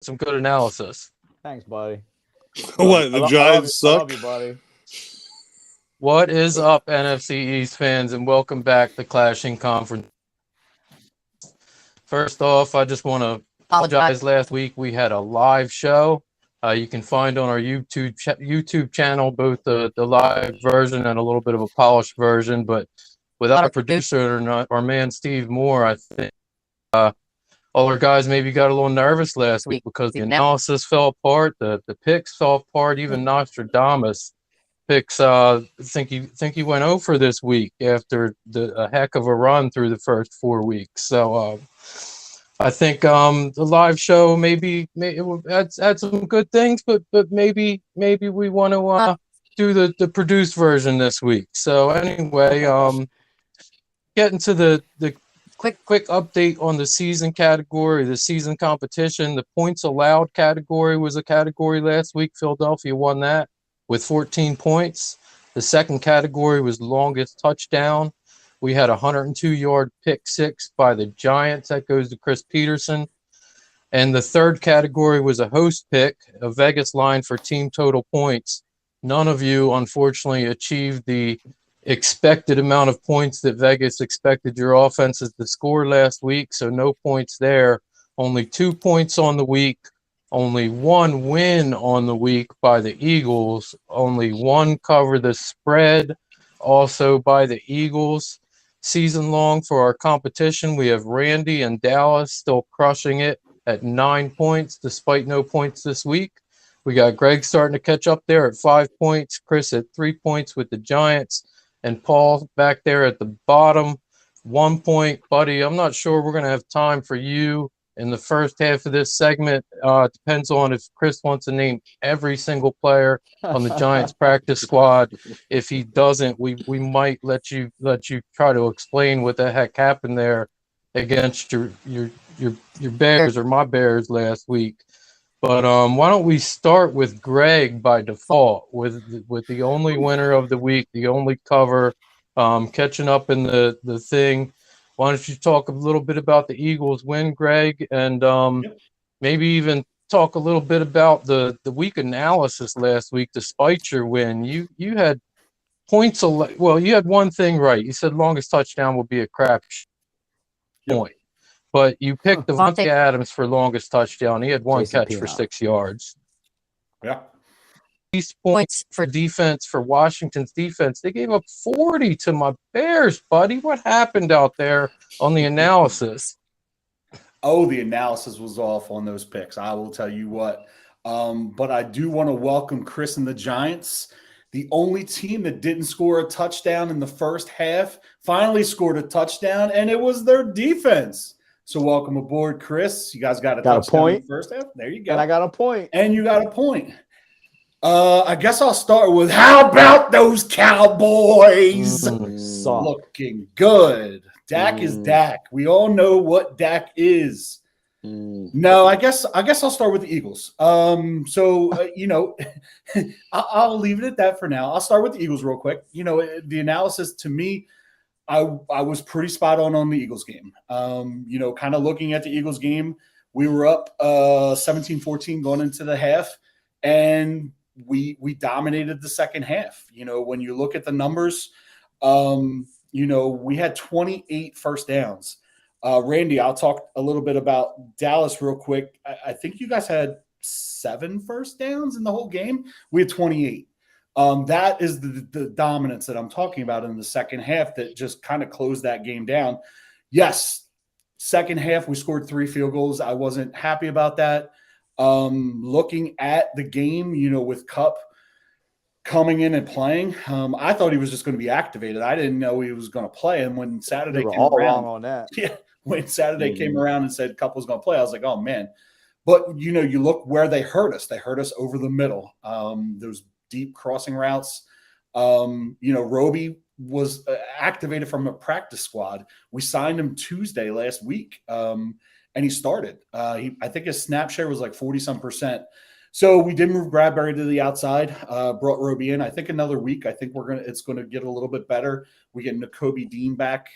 some good analysis. Thanks, buddy. What, the Giants I love suck? you, buddy. What is up, NFC East fans, and welcome back to Clashing Conference. First off, I just want to apologize. Last week we had a live show. You can find on our YouTube channel both the live version and a little bit of a polished version. But without a producer, our man Steve Moore, I think all our guys maybe got a little nervous last week because the analysis fell apart, the picks fell apart, even Nostradamus picks. Think he went over this week after a heck of a run through the first 4 weeks. So I think the live show maybe it will add some good things, but maybe we want to do the produced version this week. So anyway, getting to the quick update on the season category, the season competition. The points allowed category was a category last week. Philadelphia won that with 14 points. The second category was longest touchdown. We had a 102-yard pick six by the Giants. That goes to Chris Peterson. And the third category was a host pick, a Vegas line for team total points. None of you, unfortunately, achieved the expected amount of points that Vegas expected your offenses to score last week, so no points there. Only 2 points on the week. Only one win on the week by the Eagles. Only one cover the spread, also by the Eagles. Season long for our competition, we have Randy and Dallas still crushing it at 9 points despite no points this week. We got Greg starting to catch up there at 5 points, Chris at 3 points with the Giants, and Paul back there at the bottom, 1 point. Buddy, I'm not sure we're going to have time for you in the first half of this segment. It depends on if Chris wants to name every single player on the Giants practice squad. If he doesn't, we might let you try to explain what the heck happened there against your Bears or my Bears last week. But why don't we start with Greg by default, with the only winner of the week, the only cover, catching up in the thing. Why don't you talk a little bit about the Eagles win, Greg, and maybe even talk a little bit about the week analysis last week, despite your win. You had points. Well, you had one thing right. You said longest touchdown will be a crap point. But you picked Devontae Adams for longest touchdown. He had one catch for 6 yards. Yeah. Least points for defense, for Washington's defense. They gave up 40 to my Bears, buddy. What happened out there on the analysis? Oh, the analysis was off on those picks. I will tell you what. But I do want to welcome Chris and the Giants. The only team that didn't score a touchdown in the first half finally scored a touchdown, and it was their defense. So welcome aboard, Chris. You guys got a touchdown in the first half. There you go. And I got a point. And you got a point. I guess I'll start with, how about those Cowboys? Looking good. Dak is Dak. We all know what Dak is. No, I guess I'll start with the Eagles. I'll leave it at that for now. I'll start with the Eagles real quick. The analysis to me, I was pretty spot on the Eagles game. Kind of looking at the Eagles game, we were up 17-14 going into the half, and we dominated the second half. When you look at the numbers, we had 28 first downs. Randy, I'll talk a little bit about Dallas real quick. I think you guys had 7 first downs in the whole game. We had 28. That is the dominance that I'm talking about in the second half that just kind of closed that game down. Yes, second half we scored 3 field goals. I wasn't happy about that. Looking at the game, with Kupp coming in and playing, I thought he was just going to be activated. I didn't know he was going to play. And when Saturday came around, wrong on that. Yeah, when Saturday came around and said Kupp was going to play, I was like, oh man. But you look where they hurt us. They hurt us over the middle. Those deep crossing routes. Roby was activated from a practice squad. We signed him Tuesday last week, and he started. I think his snap share was like 40-some%. So we did move Bradbury to the outside, brought Roby in. I think another week, it's going to get a little bit better. We get Nakobe Dean back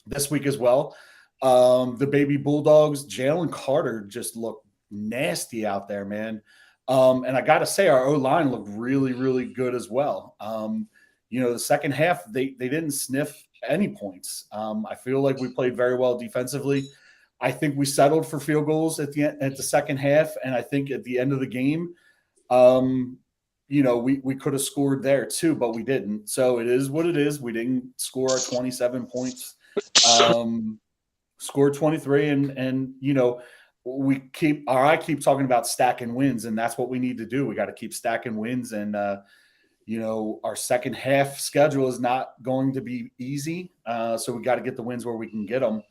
this week as well. The baby Bulldogs, Jalen Carter just looked nasty out there, man. And I got to say, our O-line looked really, really good as well. The second half, they didn't sniff any points. I feel like we played very well defensively. I think we settled for field goals at the second half, and I think at the end of the game, we could have scored there too, but we didn't. So it is what it is. We didn't score our 27 points. Scored 23, and I keep talking about stacking wins, and that's what we need to do. We got to keep stacking wins, and our second half schedule is not going to be easy. So we got to get the wins where we can get them.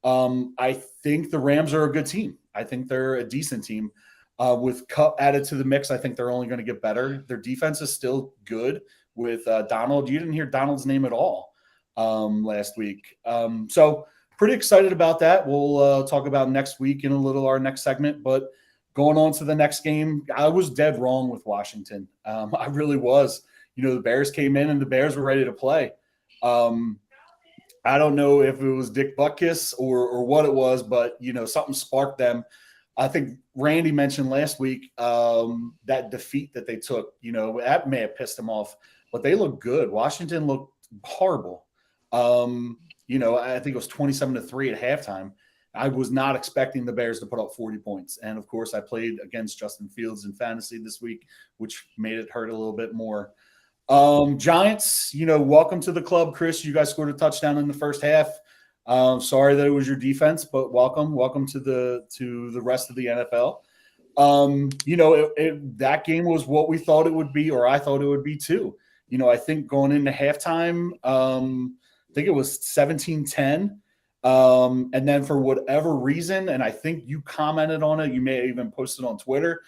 I think the Rams are a good team. I think they're a decent team. With Cup added to the mix, I think they're only going to get better. Their defense is still good with Donald. You didn't hear Donald's name at all last week. So pretty excited about that. We'll talk about next week in our next segment. But going on to the next game, I was dead wrong with Washington. I really was. The Bears came in and the Bears were ready to play. I don't know if it was Dick Butkus or what it was, but something sparked them. I think Randy mentioned last week that defeat that they took. That may have pissed them off, but they looked good. Washington looked horrible. I think it was 27-3 at halftime. I was not expecting the Bears to put up 40 points. And of course, I played against Justin Fields in fantasy this week, which made it hurt a little bit more. Giants, welcome to the club, Chris. You guys scored a touchdown in the first half. Sorry that it was your defense, but welcome to the rest of the NFL. That game was what we thought it would be, or I thought it would be too. I think going into halftime, I think it was 17-10. And then for whatever reason, and I think you commented on it, you may have even posted on Twitter,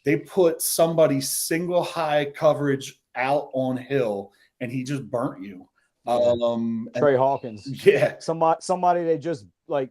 they put somebody single high coverage out on Hill, and he just burnt you. Trey Hawkins. Yeah. Somebody they just that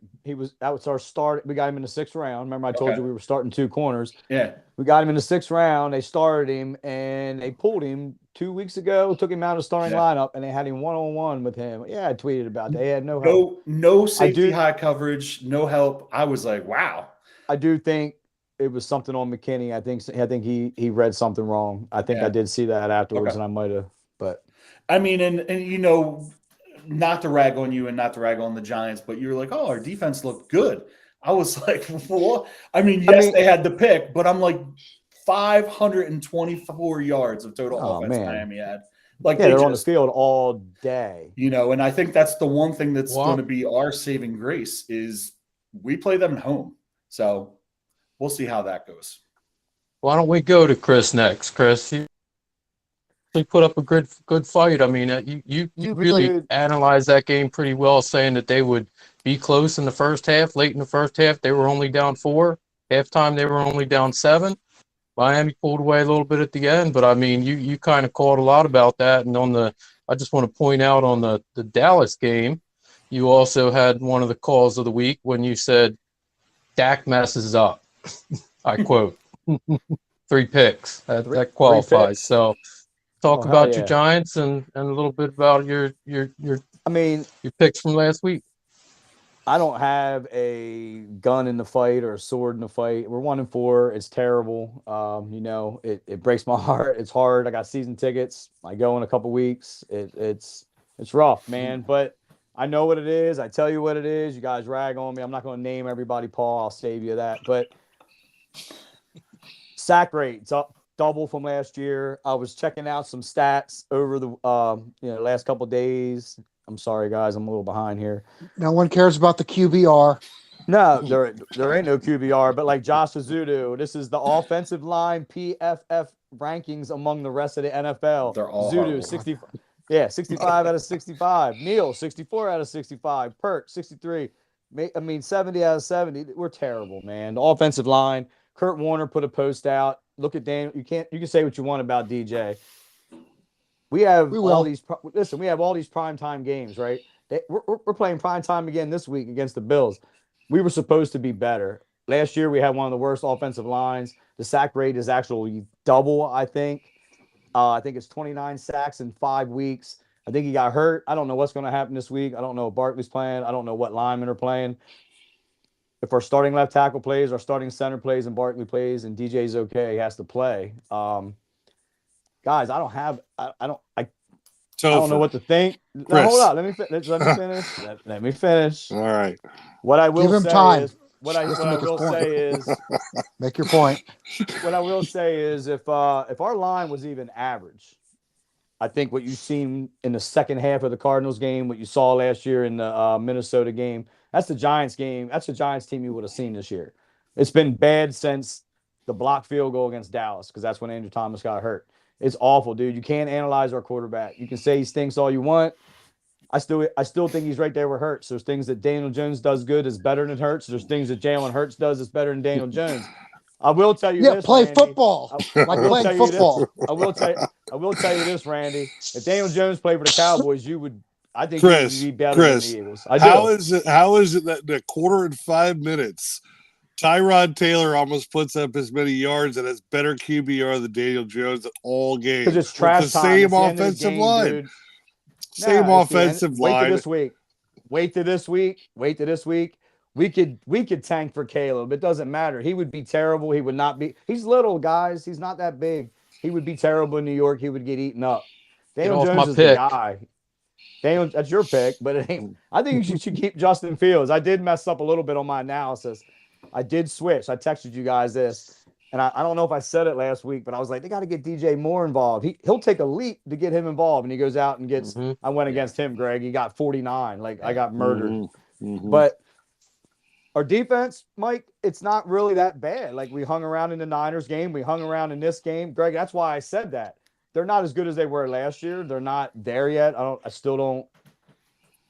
was our start. We got him in the 6th round. Remember I told you we were starting 2 corners. Yeah. We got him in the 6th round. They started him and they pulled him 2 weeks ago, took him out of the starting lineup, and they had him one-on-one with him. Yeah, I tweeted about that. They had no help. No safety high coverage, no help. I was like, wow. I do think it was something on McKinney. I think he read something wrong. I think I did see that afterwards, and I might have, but I mean, and not to rag on you and not to rag on the Giants, but you're like, oh, our defense looked good. I was like, what? They had the pick, but I'm like 524 yards of total offense Miami had. They're on the field all day. And I think that's the one thing that's going to be our saving grace is we play them at home. So we'll see how that goes. Why don't we go to Chris next? Chris, you put up a good fight. I mean, you really analyzed that game pretty well, saying that they would be close in the first half. Late in the first half, they were only down 4. Halftime, they were only down 7. Miami pulled away a little bit at the end, but I mean, you kind of called a lot about that. And I just want to point out on the Dallas game, you also had one of the calls of the week when you said Dak messes up. I quote 3 picks. That qualifies. So talk about your Giants and a little bit about your picks from last week. I don't have a gun in the fight or a sword in the fight. We're 1-4. It's terrible. It breaks my heart. It's hard. I got season tickets. I go in a couple weeks. It's rough, man. But I know what it is. I tell you what it is. You guys rag on me. I'm not going to name everybody, Paul. I'll save you that. But sack rate's up double from last year. I was checking out some stats over the last couple of days. I'm sorry, guys. I'm a little behind here. No one cares about the QBR. No, there ain't no QBR. But like Josh Azudu, this is the offensive line PFF rankings among the rest of the NFL. They're all Azudu, 65 out of 65. Neal, 64 out of 65. Perk, 63. 70 out of 70. We're terrible, man. The offensive line. Kurt Warner put a post out. Look at Dan. You can say what you want about DJ. We have all these primetime games, right? We're playing primetime again this week against the Bills. We were supposed to be better. Last year, we had one of the worst offensive lines. The sack rate is actually double, I think. I think it's 29 sacks in 5 weeks. I think he got hurt. I don't know what's going to happen this week. I don't know if Barkley's playing. I don't know what linemen are playing. if our starting left tackle plays, our starting center plays, and Barkley plays, and DJ's okay, he has to play. Guys, I don't know what to think. Now, hold on. Let me finish. Let me finish. All right. What I will Give him say time. is what I Just to make his will point. say is Make your point. what I will say is if our line was even average, I think what you've seen in the second half of the Cardinals game, what you saw last year in the Minnesota game, that's the Giants game. That's the Giants team you would have seen this year. It's been bad since the blocked field goal against Dallas because that's when Andrew Thomas got hurt. It's awful, dude. You can't analyze our quarterback. You can say he stinks all you want. I still think he's right there with Hurts. There's things that Daniel Jones does good is better than Hurts. There's things that Jalen Hurts does is better than Daniel Jones. I will tell you Yeah, this, play Randy. football. Like will playing tell you this. football. I will tell you this, Randy. If Daniel Jones played for the Cowboys, I think Chris, he would be better than the Eagles. I do. How is it that in a quarter and 5 minutes, Tyrod Taylor almost puts up as many yards and has better QBR than Daniel Jones at all games? Because it's trash with the time. same It's the end of the offensive game, line. dude. Same Nah, it's the end. offensive Wait till line. this week. Wait till this week. We could tank for Caleb. It doesn't matter. He would be terrible. He would not be. He's little, guys. He's not that big. He would be terrible in New York. He would get eaten up. Daniel off Jones my is pick. the guy. Daniel, that's your pick, but it ain't. I think you should keep Justin Fields. I did mess up a little bit on my analysis. I did switch. I texted you guys this, and I don't know if I said it last week, but I was like, they got to get DJ Moore involved. He'll take a leap to get him involved, and he goes out and gets. I went against him, Greg. He got 49. Like I got murdered. But our defense, Mike, it's not really that bad. Like we hung around in the Niners game. We hung around in this game. Greg, that's why I said that. They're not as good as they were last year. They're not there yet. I still don't.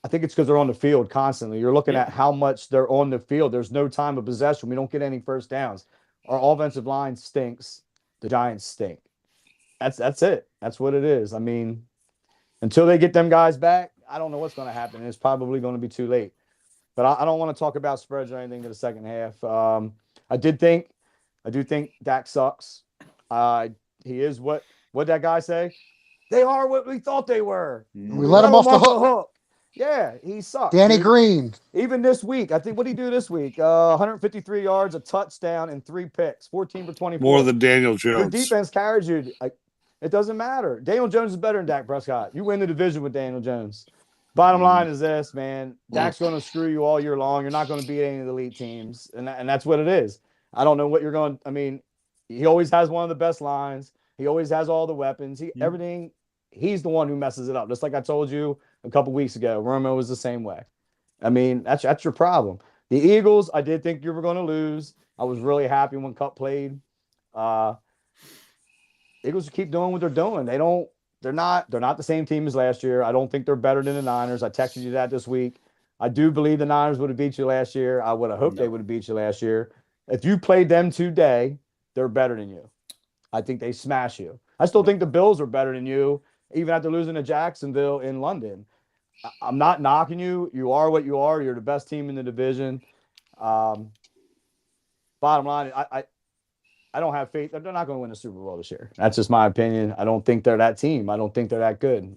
I think it's because they're on the field constantly. You're looking at how much they're on the field. There's no time of possession. We don't get any first downs. Our offensive line stinks. The Giants stink. That's it. That's what it is. I mean, until they get them guys back, I don't know what's going to happen. It's probably going to be too late. But I don't want to talk about spreads or anything to the second half. I do think Dak sucks. He is what that guy say? They are what we thought they were. We let him off the hook. Yeah, he sucks. Danny dude. Green. Even this week, I think what did he do this week? 153 yards, a touchdown, and 3 picks, 14 for 24. More than Daniel Your Jones. defense carries you. It doesn't matter. Daniel Jones is better than Dak Prescott. You win the division with Daniel Jones. Bottom line is this, man. Dak's going to screw you all year long. You're not going to beat any of the elite teams, and that's what it is. I don't know what you're going. I mean, he always has one of the best lines. He always has all the weapons. Everything. He's the one who messes it up. Just like I told you a couple weeks ago, Romo was the same way. I mean, that's your problem. The Eagles, I did think you were going to lose. I was really happy when Cup played. Eagles keep doing what they're doing. They're not the same team as last year. I don't think they're better than the Niners. I texted you that this week. I do believe the Niners would have beat you last year. I would have hoped they would have beat you last year. If you played them today, they're better than you. I think they smash you. I still think the Bills are better than you, even after losing to Jacksonville in London. I'm not knocking you. You are what you are. You're the best team in the division. Bottom line, I don't have faith. They're not going to win the Super Bowl this year. That's just my opinion. I don't think they're that team. I don't think they're that good.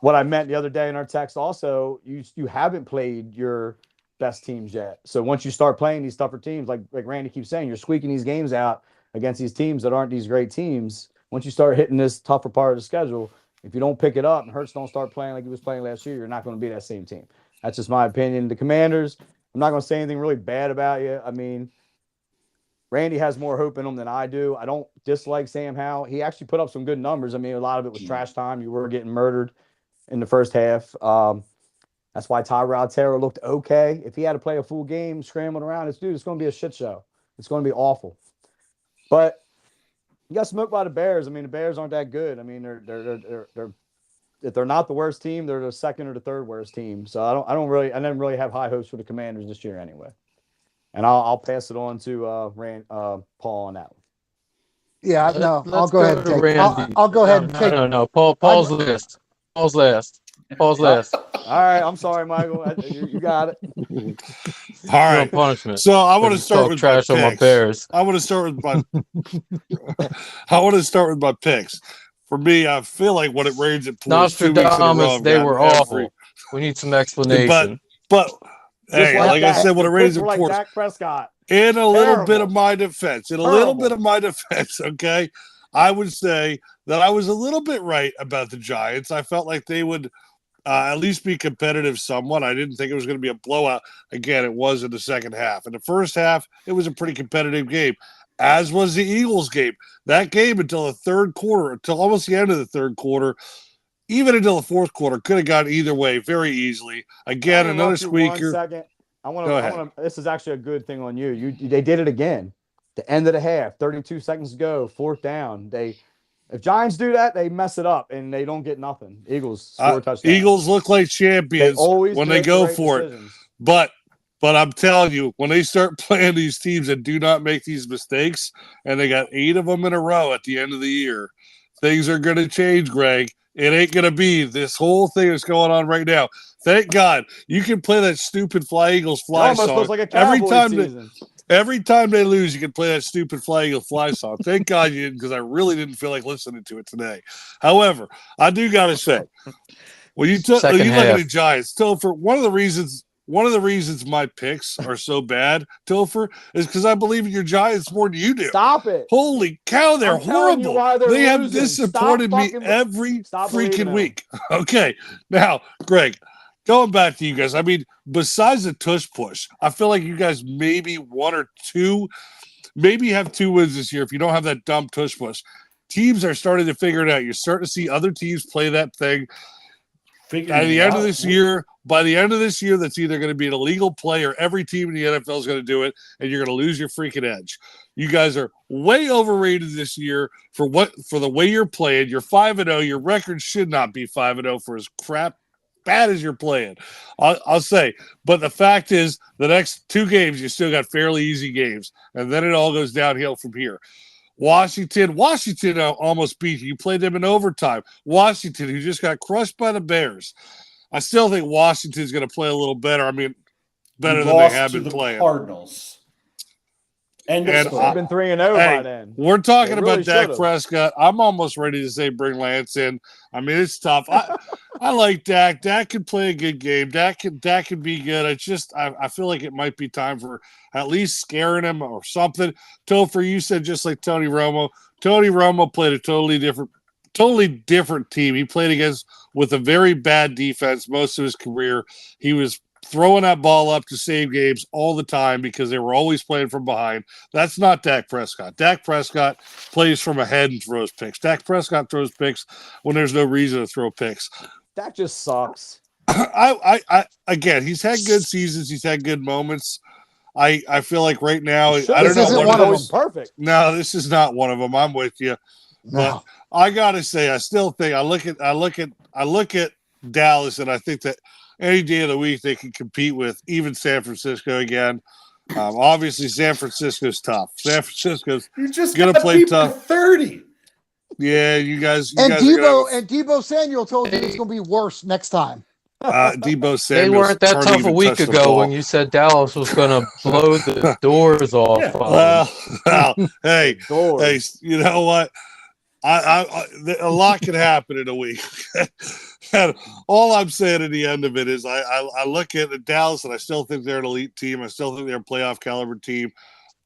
What I meant the other day in our text also, you haven't played your best teams yet. So once you start playing these tougher teams, like Randy keeps saying, you're squeaking these games out against these teams that aren't these great teams. Once you start hitting this tougher part of the schedule, if you don't pick it up and Hurts don't start playing like he was playing last year, you're not going to be that same team. That's just my opinion. The Commanders, I'm not going to say anything really bad about you. I mean, Randy has more hope in him than I do. I don't dislike Sam Howell. He actually put up some good numbers. I mean, a lot of it was trash time. You were getting murdered in the first half. That's why Tyrod Taylor looked okay. If he had to play a full game scrambling around, it's going to be a shit show. It's going to be awful. But you got smoked by the Bears. I mean, the Bears aren't that good. I mean, they're if they're not the worst team, they're the second or the third worst team. So I didn't really have high hopes for the Commanders this year anyway. And I'll pass it on to Paul on that one. Yeah, no, I'll Let's go ahead and to take. Randy. I'll go ahead and take. No. Paul's last. Paul's last. Paul's last. All right, I'm sorry, Michael. You got it. All right. No punishment. So I want to start Talk with trash my on my picks. Bears. I want to start with my. I want to start with my picks. For me, I feel like when it rains, it pours. 2 weeks in a row, Nostradamus, I've they gotten were every- awful. We need some explanation. But Hey, like I said, when it rains, it like pours. Dak Prescott. In a little bit Terrible. of my defense, okay, I would say that I was a little bit right about the Giants. I felt like they would at least be competitive somewhat. I didn't think it was going to be a blowout. Again, it was in the second half. In the first half, it was a pretty competitive game, as was the Eagles game. That game until the third quarter, until almost the end of the third quarter, even until the fourth quarter, could have gone either way very easily. Again, another squeaker. 1 second. I Go ahead. want to. This is actually a good thing on you. They did it again. The end of the half, 32 seconds to go, fourth down. If Giants do that, they mess it up and they don't get nothing. Eagles score a touchdown. Eagles look like champions when they go for it. But I'm telling you, when they start playing these teams that do not make these mistakes, and they got 8 of them in a row at the end of the year, things are going to change, Greg. It ain't going to be this whole thing that's going on right now. Thank God you can play that stupid Fly Eagles Fly song. Looks like a every time they lose, you can play that stupid Fly Eagles Fly song. Thank God you didn't, because I really didn't feel like listening to it today. However, I do got to say, when you look at the Giants, Topher, one of the reasons my picks are so bad, Topher, is because I believe in your Giants more than you do. Stop it. Holy cow, they're horrible. They have disappointed me every freaking week. Okay. Now, Greg, going back to you guys, I mean, besides the tush push, I feel like you guys maybe one or two, maybe have 2 wins this year if you don't have that dumb tush push. Teams are starting to figure it out. You're starting to see other teams play that thing. By the end of this year, that's either going to be an illegal play or every team in the NFL is going to do it, and you're going to lose your freaking edge. You guys are way overrated this year for the way you're playing. You're 5-0. Your record should not be 5-0 for as bad as you're playing. I'll say, but the fact is, the next 2 games you still got fairly easy games, and then it all goes downhill from here. Washington almost beat you. You played them in overtime. Washington, who just got crushed by the Bears. I still think Washington's going to play a little better. I mean, better than they have been playing. Cardinals. And they've been 3-0 by then. We're talking about Dak Prescott. I'm almost ready to say bring Lance in. I mean, it's tough. I like Dak. Dak can play a good game. Dak can be good. It's just I feel like it might be time for at least scaring him or something. Topher, you said just like Tony Romo. Tony Romo played a totally different team. He played with a very bad defense most of his career. He was throwing that ball up to save games all the time because they were always playing from behind. That's not Dak Prescott. Dak Prescott plays from ahead and throws picks. Dak Prescott throws picks when there's no reason to throw picks. That just sucks. Again, he's had good seasons. He's had good moments. I feel like right now, I don't This know. isn't one of them. Perfect. No, this is not one of them. I'm with you. No. But I gotta say, I still think I look at Dallas, and I think that any day of the week they can compete with even San Francisco again. Obviously, San Francisco's tough. San Francisco's gonna play tough. 30. Yeah, you guys. Debo Samuel told you it's going to be worse next time. Debo Samuel. They weren't that tough a week ago when you said Dallas was going to blow the doors off. Well, hey, you know what? A lot can happen in a week. And all I'm saying at the end of it is I look at Dallas and I still think they're an elite team. I still think they're a playoff caliber team.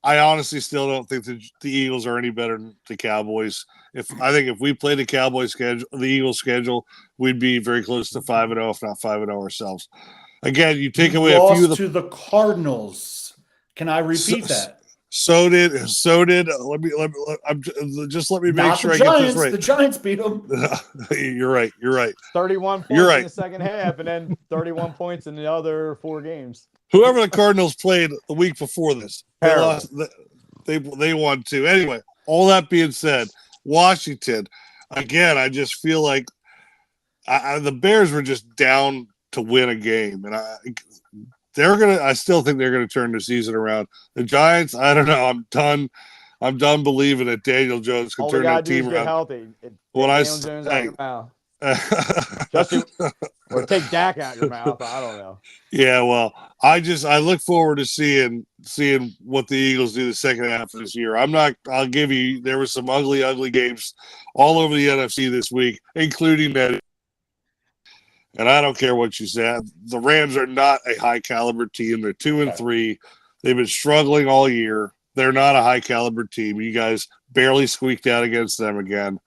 I honestly still don't think the Eagles are any better than the Cowboys. I think if we played the Eagles schedule, we'd be very close to 5-0, if not 5-0 ourselves. Again, you take away a few of to the Cardinals. Can I repeat that? So did. Let me make sure I get this right. The Giants beat them. You're right. 31 points in the second half, and then 31 points in the other 4 games. Whoever the Cardinals played the week before this, they lost. They won too. Anyway, all that being said, Washington, again, I just feel like the Bears were just down to win a game, and I still think they're gonna turn the season around. The Giants, I don't know. I'm done believing that Daniel Jones can turn that team around. Healthy. Jones out your mouth. Or take Dak out your mouth. I don't know. Yeah, well, I look forward to seeing what the Eagles do the second half of this year. I'll give you, there were some ugly games all over the NFC this week, including that. And I don't care what you say. The Rams are not a high caliber team. They're 2-3. They've been struggling all year. They're not a high caliber team. You guys barely squeaked out against them again.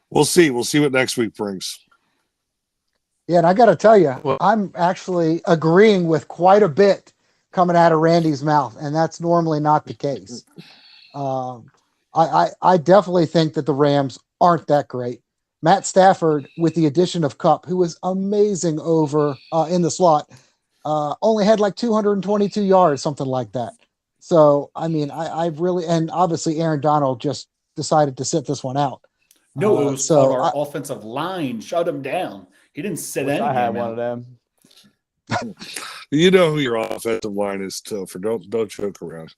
We'll see. We'll see what next week brings. Yeah, and I got to tell you, I'm actually agreeing with quite a bit coming out of Randy's mouth, and that's normally not the case. I definitely think that the Rams aren't that great. Matt Stafford, with the addition of Kupp, who was amazing over in the slot, only had like 222 yards, something like that. So, I mean, I really, and obviously Aaron Donald just decided to sit this one out. No, it was called our offensive line shut him down. He didn't sit any. I had one of them. You know who your offensive line is, Topher. Don't joke around.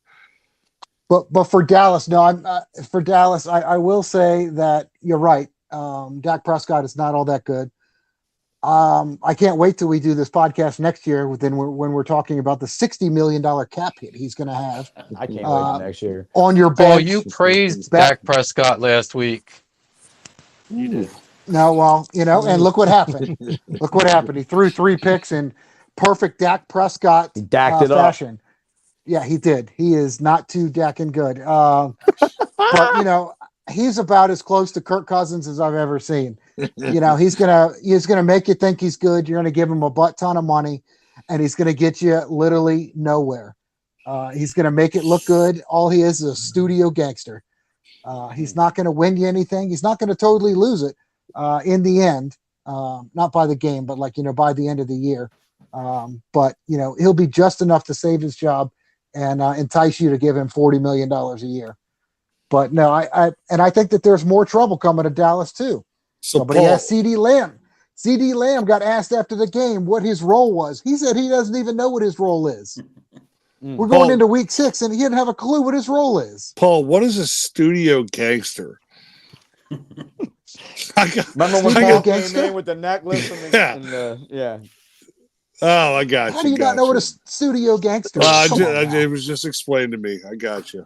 But for Dallas, no, I'm for Dallas. I will say that you're right. Dak Prescott is not all that good. I can't wait till we do this podcast next year. When we're talking about the $60 million cap hit he's going to have. I can't wait till next year on your bench. Oh, you praised Dak Prescott last week. You did. No, well, and look what happened. Look what happened. He threw 3 picks in perfect Dak Prescott fashion. Up. Yeah, he did. He is not too Dakin good. But he's about as close to Kirk Cousins as I've ever seen. He's gonna make you think he's good. You're gonna give him a butt ton of money, and he's gonna get you literally nowhere. He's gonna make it look good. All he is a studio gangster. He's not gonna win you anything. He's not gonna totally lose it in the end. Not by the game, but by the end of the year. But he'll be just enough to save his job and entice you to give him $40 million a year. But no, I think that there's more trouble coming to Dallas too. But he has CD Lamb. CD Lamb got asked after the game what his role was. He said he doesn't even know what his role is. We're going into week 6, and he didn't have a clue what his role is. Paul, what is a studio gangster? Remember when Paul came in with the necklace and the Oh, I got you. How do you not know what a studio gangster is? It was just explained to me. I got you.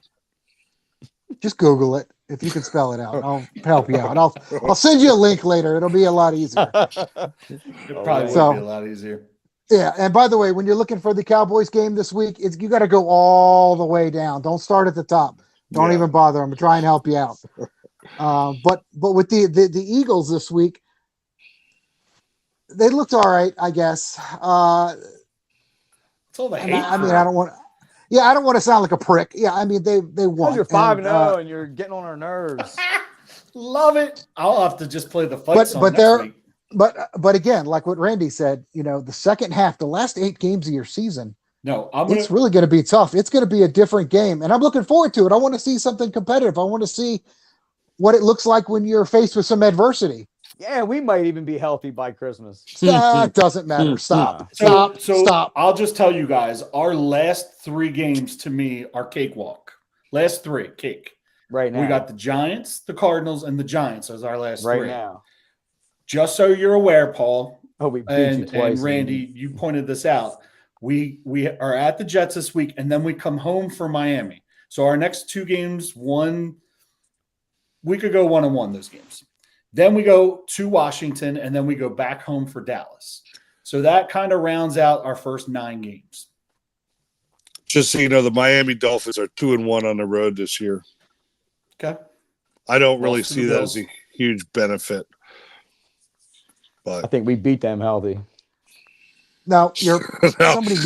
Just Google it if you can spell it out. I'll help you out. I'll send you a link later. It'll be a lot easier. It probably would be a lot easier. Yeah, and by the way, when you're looking for the Cowboys game this week, you got to go all the way down. Don't start at the top. Don't even bother. I'm trying to help you out. But with the Eagles this week, they looked all right, I guess. It's all the hate. I don't want. Yeah, I don't want to sound like a prick. Yeah, I mean they won. You're 5-0 and you're getting on our nerves. Love it. I'll have to just play the fight song next week. But again, like what Randy said, the second half, the last 8 games of your season. No, it's really going to be tough. It's going to be a different game, and I'm looking forward to it. I want to see something competitive. I want to see what it looks like when you're faced with some adversity. Yeah, we might even be healthy by Christmas. That doesn't matter. Stop. I'll just tell you guys, our last 3 games to me are cakewalk. Last 3, cake. Right now. We got the Giants, the Cardinals, and the Giants as our last 3. Right now. Just so you're aware, Paul. Oh, we beat you twice. And Randy, you pointed this out. We are at the Jets this week, and then we come home for Miami. So our next 2 games, we could go 1-1 those games. Then we go to Washington, and then we go back home for Dallas. So that kind of rounds out our first 9 games. Just so you know, the Miami Dolphins are 2-1 on the road this year. Okay. I don't really see that as a huge benefit. But I think we beat them healthy. No, somebody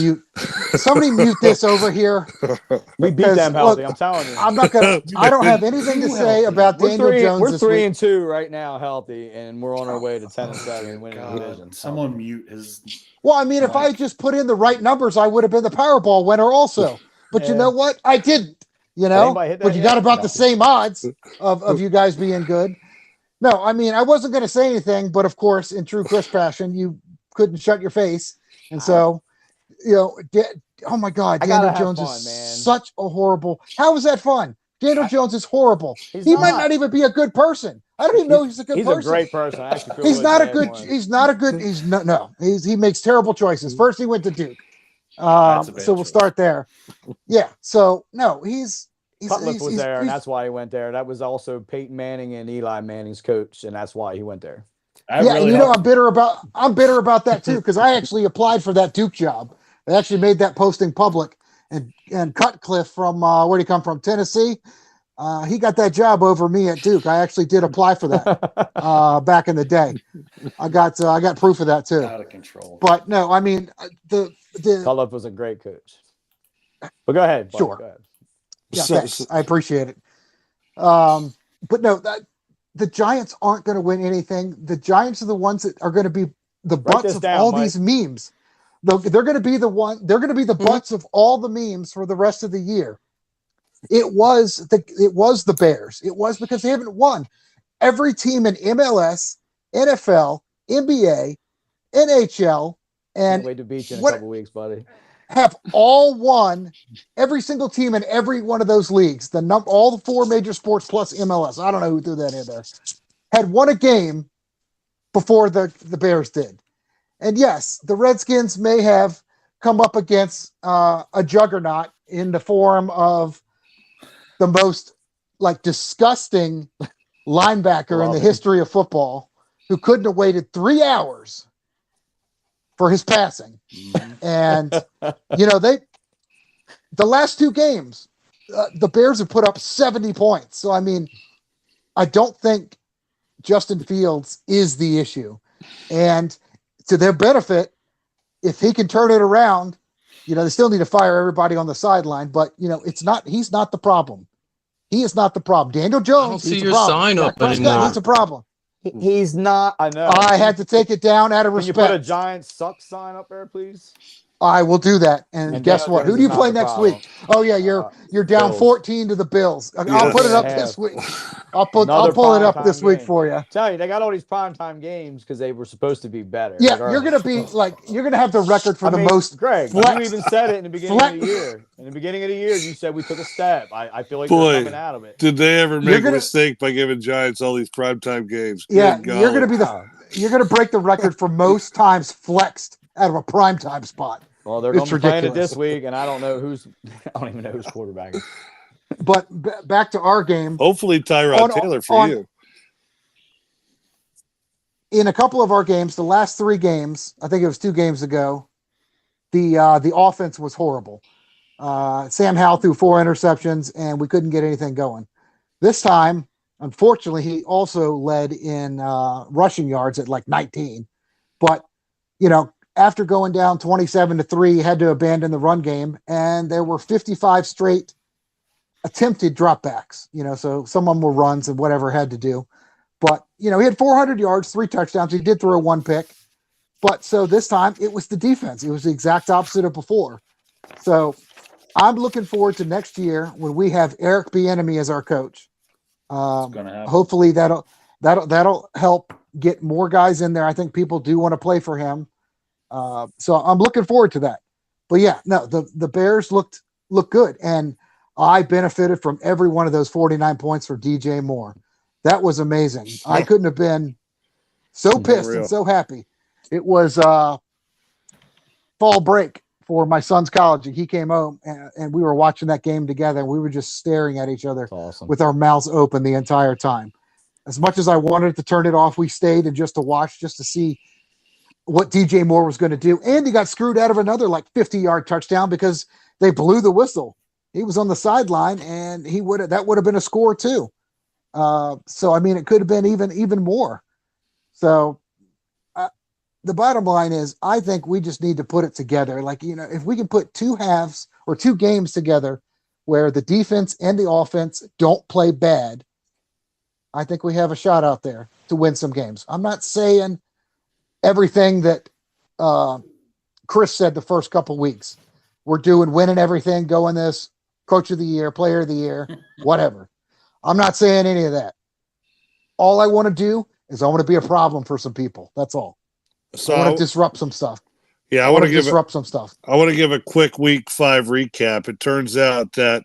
mute this over here. We beat them healthy. I'm telling you. I don't have anything to say about Daniel Jones. We're 3-2 right now, healthy, and we're on our way to 10-7 and winning the division. Someone mute his. Well, I mean, if I had just put in the right numbers, I would have been the Powerball winner also. But you know what? I didn't. But you got about the same odds of you guys being good. No, I mean, I wasn't going to say anything, but of course, in true Chris fashion, you couldn't shut your face. And so, oh my God, Daniel Jones is such a horrible. How is that fun? Daniel Jones is horrible. He might not even be a good person. I don't even know he's a good person. He's a great person. I actually feel he's not a good. He makes terrible choices. First, he went to Duke. So we'll start there. Yeah. So no, Cutcliffe was there, and that's why he went there. That was also Peyton Manning and Eli Manning's coach, and that's why he went there. Really and I'm bitter about that too, because I actually applied for that Duke job. They actually made that posting public, and Cutcliffe from where'd he come from? Tennessee. He got that job over me at Duke. I actually did apply for that back in the day. I got proof of that too. Out of control. But no, I mean the Cutcliffe was a great coach. But go ahead. Bud, sure. Go ahead. Yeah, thanks. I appreciate it. But no, the Giants aren't going to win anything. The Giants are the ones that are going to be the butts of all these memes. They're going to be the one. They're going to be the butts of all the memes for the rest of the year. It was the Bears. It was because they haven't won. Every team in MLS, NFL, NBA, NHL, and wait to beat you in a couple weeks, buddy. Have all won. Every single team in every one of those leagues, all the 4 major sports plus MLS. I don't know who threw that in there. Had won a game before the Bears did. And yes, the Redskins may have come up against a juggernaut in the form of the most disgusting linebacker in the history of football, who couldn't have waited 3 hours for his passing. And the last 2 games, the Bears have put up 70 points. So I mean, I don't think Justin Fields is the issue. And to their benefit, if he can turn it around, they still need to fire everybody on the sideline, but he's not the problem. He is not the problem. Daniel Jones, I don't see he's your a problem. sign up anymore. He's a problem. He's not. I know. I had to take it down out of Can respect. you put a giant suck sign up there, please? I will do that. And guess what? Who do you play next week? Oh yeah, you're down Bills. 14 to the Bills. I'll Yes. put it up this week. I'll pull it up this week for you. Tell you, they got all these primetime games because they were supposed to be better. Yeah, regardless. you're gonna have the record for the most. Greg, you even said it in the beginning of the year. In the beginning of the year, you said we took a step. I feel like they're coming out of it. Did they ever make a mistake by giving Giants all these primetime games? Yeah, you're gonna break the record for most times flexed out of a primetime spot. Well, they're going to be playing it this week, and I don't even know who's quarterback is. But back to our game. Hopefully, Tyrod Taylor for you. In a couple of our games, the last 3 games, I think it was 2 games ago, the offense was horrible. Sam Howell threw 4 interceptions, and we couldn't get anything going. This time, unfortunately, he also led in rushing yards at 19. But, after going down 27-3, he had to abandon the run game, and there were 55 straight attempted dropbacks. So some of them were runs and whatever had to do. But he had 400 yards, 3 touchdowns. He did throw 1 pick. But so this time it was the defense. It was the exact opposite of before. So I'm looking forward to next year when we have Eric Bieniemy as our coach. Hopefully that'll help get more guys in there. I think people do want to play for him. So I'm looking forward to that. But yeah, no, the Bears looked good, and I benefited from every one of those 49 points for DJ Moore. That was amazing. I couldn't have been so pissed and so happy. It was fall break for my son's college, and he came home, and we were watching that game together, and we were just staring at each other with our mouths open the entire time. As much as I wanted to turn it off, we stayed and just to watch, just to see what DJ Moore was going to do. And he got screwed out of another 50-yard touchdown because they blew the whistle. He was on the sideline, and that would have been a score too. So I mean, it could have been even more. So the bottom line is, I think we just need to put it together. If we can put 2 halves or 2 games together where the defense and the offense don't play bad, I think we have a shot out there to win some games. I'm not saying everything that Chris said the first couple weeks. We're winning everything, going this, coach of the year, player of the year, whatever. I'm not saying any of that. All I want to do is I want to be a problem for some people. That's all. So I want to disrupt some stuff. Yeah, I want to disrupt some stuff. I want to give a quick week 5 recap. It turns out that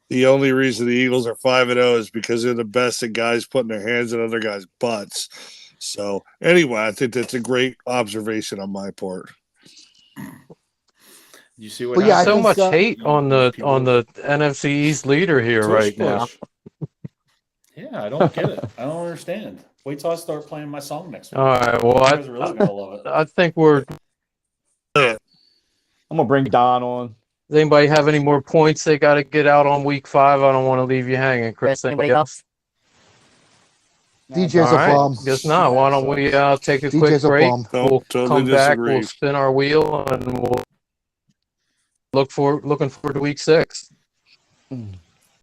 the only reason the Eagles are 5-0 is because they're the best at guys putting their hands in other guys' butts. So anyway, I think that's a great observation on my part. You see what? Yeah, so much hate on the NFC East leader here right now. Yeah, I don't get it. I don't understand. Wait till I start playing my song next week. All right. Well, You guys are really gonna love it. I think we're. I'm gonna bring Don on. Does anybody have any more points they got to get out on week 5? I don't want to leave you hanging, Chris. Anybody else? DJ's a bum. Guess not. Why don't we take a quick DJ's a break? bum. We'll Totally come back. disagree. We'll spin our wheel and we'll looking forward to week 6.